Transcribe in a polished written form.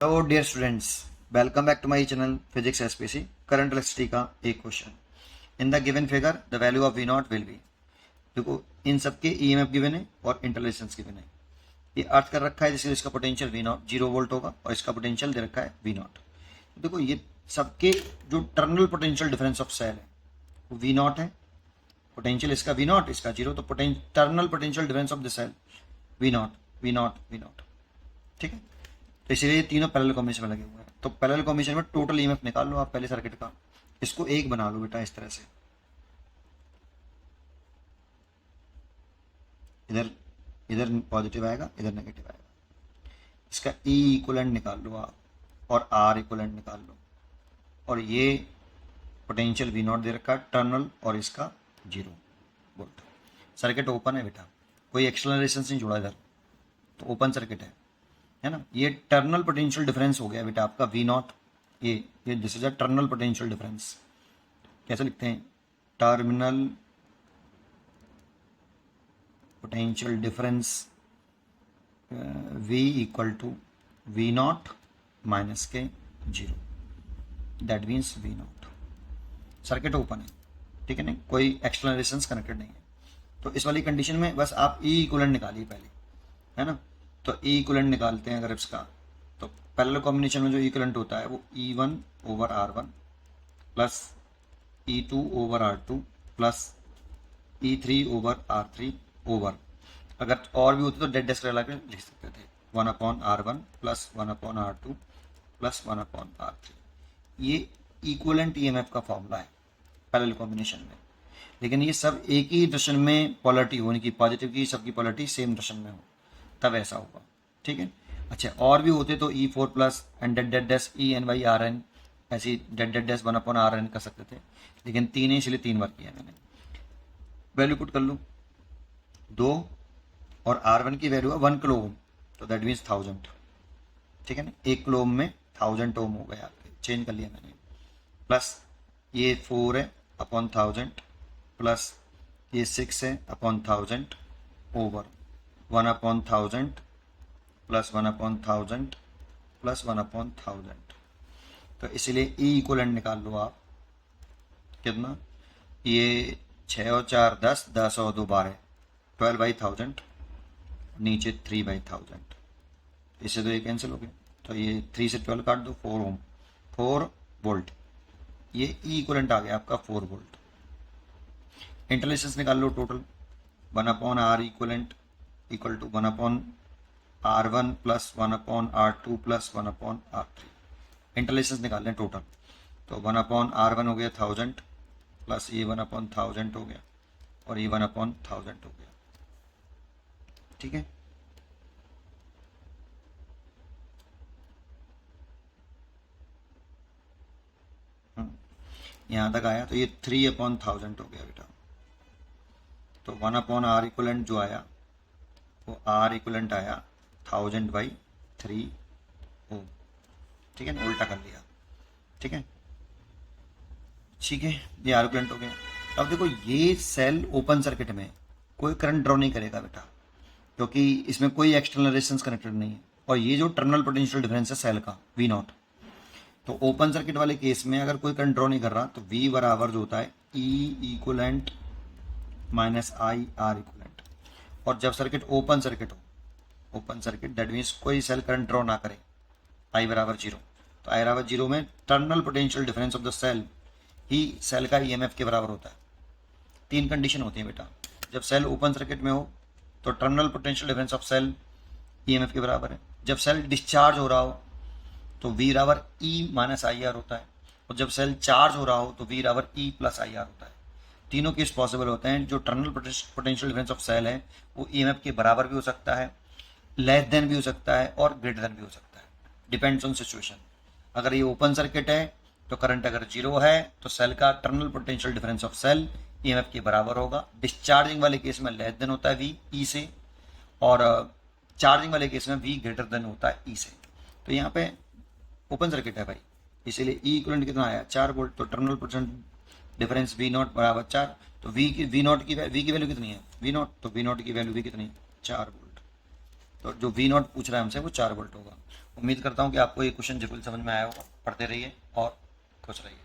Hello dear students, welcome back to my channel physics SPC. Current electricity का एक question. In the given figure the value of V naught will be. देखो, इन सबके EMF given है और इंटरलेशंस given है। ये अर्थ कर रखा है जिससे इसका पोटेंशियल वी नॉट 0 वोल्ट होगा और इसका पोटेंशियल दे रखा है वी नॉट। देखो, ये सबके जो terminal potential difference of cell है वो वी नॉट है। पोटेंशियल इसका वी नॉट, इसका जीरो, तो terminal potential difference of the cell V naught V naught V naught. ठीक है, तो इसीलिए ये तीनों पैरेलल कॉम्बिनेशन में लगे हुए हैं। तो पैरेलल कॉम्बिनेशन में टोटल ईएमएफ निकाल लो आप पहले सर्किट का। इसको एक बना लो बेटा इस तरह से। इधर इधर पॉजिटिव आएगा, इधर नेगेटिव आएगा। इसका ई इक्वलेंट निकाल लो आप और आर इक्वलेंट निकाल लो। और ये पोटेंशियल वी नॉट दे रखा है टर्मिनल और इसका 0 वोल्ट। सर्किट ओपन है बेटा, कोई एक्सटर्नल रेजिस्टेंस नहीं जुड़ा इधर, तो ओपन सर्किट है ना। ये टर्मिनल पोटेंशियल डिफरेंस हो गया बेटा आपका वी नॉट। ये this is a terminal potential difference. कैसे लिखते हैं? Terminal potential difference V equal to V naught minus के 0। That means V naught. Circuit open है, ठीक है ना, कोई एक्सटर्नल रेजिस्टेंस कनेक्टेड नहीं है। तो इस वाली कंडीशन में बस आप ई इक्वलेंट निकालिए पहले, है ना। तो ई इक्वलेंट निकालते हैं अगर इसका, तो पैरेलल कॉम्बिनेशन में जो इक्वलेंट होता है वो E1 over R1 plus E2 over R2 plus E3 over R3 over, अगर और भी होते तो डेड डेस्क लगा के लिख सकते थे, 1/R1 plus 1/R2 plus 1/R3। ये इक्वलेंट ईएमएफ का फॉर्मूला है पैरेलल कॉम्बिनेशन में। लेकिन ये सब एक ही डायरेक्शन में पोलरिटी हो, उनकी पॉजिटिव की सबकी पोलरिटी सेम डायरेक्शन में हो, तब ऐसा होगा। ठीक है, अच्छा और भी होते तो E4 plus and dead dead dash EN/RN, ऐसी डेड डेड डैश 1/RN कर सकते थे, लेकिन तीन है इसलिए 3 बार किया मैंने। वैल्यू पुट कर लूँ 2 और R1 की वैल्यू है 1 किलो ओम, तो दैट मीन्स 1000। ठीक है ना, 1 किलो ओम में 1000 ओम हो गया आपके, चेंज कर लिया मैंने। प्लस ये 4 है अपॉन 1000 प्लस ये 6 है अपॉन 1000 ओवर 1/1000 प्लस 1/1000 प्लस 1/1000। तो इसीलिए ई इक्वलेंट निकाल लो आप। कितना? ये 6 और 4 10, 10 और 2 12, 12/1000, नीचे 3/1000। इससे तो ये कैंसिल हो गया, तो ये 3 से 12 काट दो, 4 ओम, 4 वोल्ट। ये ई इक्वलेंट आ गया आपका 4 वोल्ट। इंटरलेशंस निकाल लो total. 1/R equivalent equal to 1/R1 plus 1/R2 plus 1/R3। इंटरलेशंस निकाल लें टोटल, तो 1/R1 हो गया 1000 प्लस ये 1/1000 हो गया और ये 1/1000 हो गया। ठीक है, यहाँ तक आया, तो ये 3/1000 हो गया बेटा। तो 1/R इक्वलेंट जो आया वो R इक्वलेंट आया 1000/3 ओम। ठीक है ना, उल्टा कर लिया। ठीक है, ठीक है, ये R इक्वलेंट हो गया। अब देखो, ये सेल ओपन सर्किट में कोई करंट ड्रॉ नहीं करेगा बेटा, क्योंकि इसमें कोई एक्सटर्नल रेजिस्टेंस कनेक्टेड नहीं है। और ये जो टर्मिनल पोटेंशियल डिफरेंस है सेल का वी नॉट, तो ओपन सर्किट वाले केस में अगर कोई करंट ड्रॉ नहीं कर रहा तो V बराबर जो होता है E equivalent minus I R equivalent. और जब सर्किट ओपन सर्किट हो, ओपन सर्किट दैट मीन्स कोई सेल करंट ड्रॉ ना करे, आई बराबर 0, तो आई बराबर 0 में terminal potential difference of the cell ही सेल का ईएमएफ के बराबर होता है। 3 कंडीशन होती है बेटा। जब सेल ओपन सर्किट में हो तो terminal potential difference of cell EMF के बराबर है। जब सेल डिस्चार्ज हो रहा हो तो V बराबर E माइनस आई आर होता है, और जब सेल चार्ज हो रहा हो तो V बराबर E प्लस आई आर होता है। तीनों केस पॉसिबल होते हैं। जो terminal potential difference of cell है वो ईएमएफ के बराबर भी हो सकता है, लेस देन भी हो सकता है और ग्रेटर देन भी हो सकता है, डिपेंड्स ऑन सिचुएशन। अगर ये ओपन सर्किट है तो करंट अगर 0 है तो सेल का terminal potential difference of cell EMF के बराबर होगा। डिस्चार्जिंग वाले केस में लेस देन होता है V E से, और चार्जिंग वाले केस में V ग्रेटर देन होता है E से। तो यहाँ पे ओपन सर्किट है भाई, इसीलिए ई इक्वलेंट कितना आया 4 वोल्ट। तो terminal potential difference V naught बराबर 4, तो वी की वैल्यू कितनी है V नॉट, तो V नॉट की वैल्यू भी कितनी है 4 वोल्ट। तो जो वी नॉट पूछ रहा है हमसे वो 4 वोल्ट होगा। उम्मीद करता हूँ कि आपको ये क्वेश्चन जरूर समझ में आया होगा। पढ़ते रहिए और खुश रहिए।